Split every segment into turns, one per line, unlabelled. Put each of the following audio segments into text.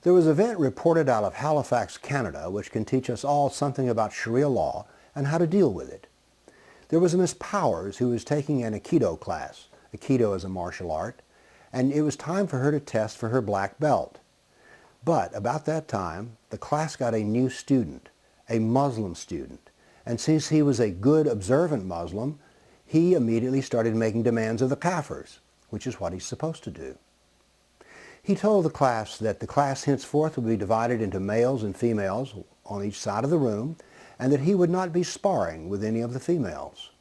There was an event reported out of Halifax, Canada, which can teach us all something about Sharia law and how to deal with it. There was a Miss Powers who was taking an Aikido class. Aikido is a martial art, and it was time for her to test for her black belt. But about that time, the class got a new student, a Muslim student, and since he was a good observant Muslim, he immediately started making demands of the kafirs, which is what he's supposed to do. He told the class that the class henceforth would be divided into males and females on each side of the room, and that he would not be sparring with any of the females.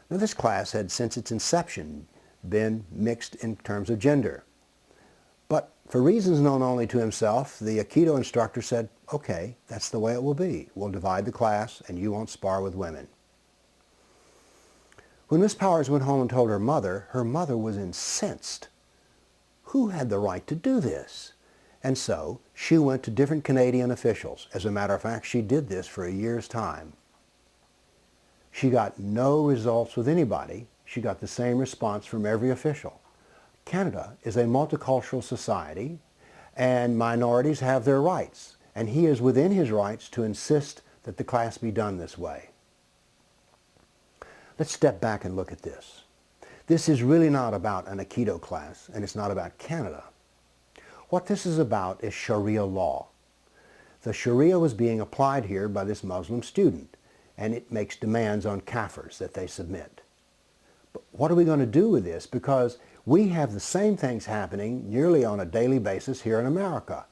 Now, this class had since its inception been mixed in terms of gender. But for reasons known only to himself, the Aikido instructor said, okay, that's the way it will be. We'll divide the class and you won't spar with women. When Miss Powers went home and told her mother was incensed. Who had the right to do this? And so she went to different Canadian officials. As a matter of fact, she did this for a year's time. She got no results with anybody. She got the same response from every official. Canada is a multicultural society, and minorities have their rights, and he is within his rights to insist that the class be done this way. Let's step back and look at this. This is really not about an Aikido class, and it's not about Canada. What this is about is Sharia law. The Sharia was being applied here by this Muslim student, and it makes demands on kafirs that they submit. But what are we going to do with this? Because we have the same things happening nearly on a daily basis here in America.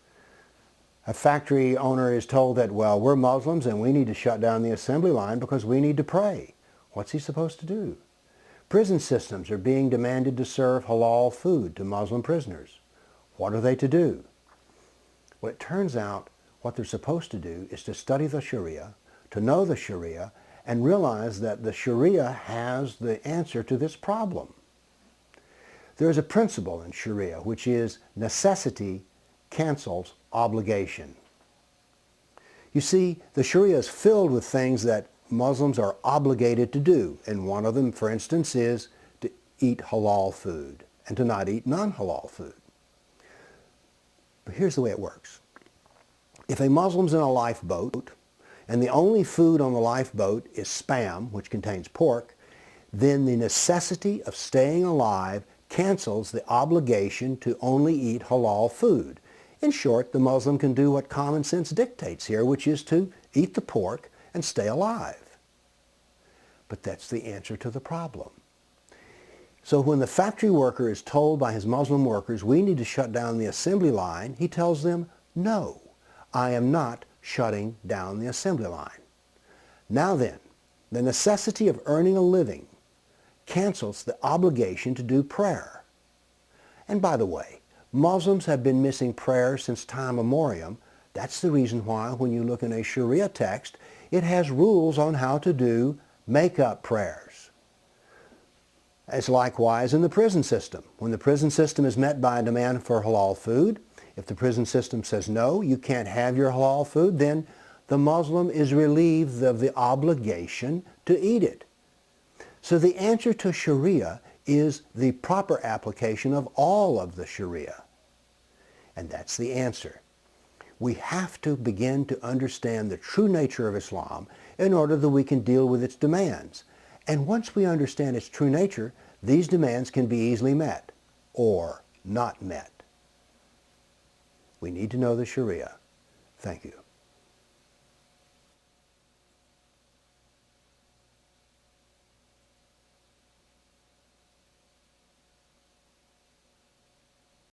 A factory owner is told that, well, we're Muslims and we need to shut down the assembly line because we need to pray. What's he supposed to do? Prison systems are being demanded to serve halal food to Muslim prisoners. What are they to do? Well, it turns out what they're supposed to do is to study the Sharia, to know the Sharia, and realize that the Sharia has the answer to this problem. There is a principle in Sharia which is necessity cancels obligation. You see, the Sharia is filled with things that Muslims are obligated to do, and one of them, for instance, is to eat halal food and to not eat non-halal food. But here's the way it works. If a Muslim's in a lifeboat and the only food on the lifeboat is spam, which contains pork, then the necessity of staying alive cancels the obligation to only eat halal food. In short, the Muslim can do what common sense dictates here, which is to eat the pork and stay alive. But that's the answer to the problem. So when the factory worker is told by his Muslim workers, we need to shut down the assembly line, he tells them, no, I am not shutting down the assembly line. Now then, the necessity of earning a living cancels the obligation to do prayer. And by the way, Muslims have been missing prayer since time immemorial. That's the reason why when you look in a Sharia text, it has rules on how to do make-up prayers. It's likewise in the prison system. When the prison system is met by a demand for halal food, if the prison system says, no, you can't have your halal food, then the Muslim is relieved of the obligation to eat it. So the answer to Sharia is the proper application of all of the Sharia. And that's the answer. We have to begin to understand the true nature of Islam in order that we can deal with its demands. And once we understand its true nature, these demands can be easily met or not met. We need to know the Sharia. Thank you.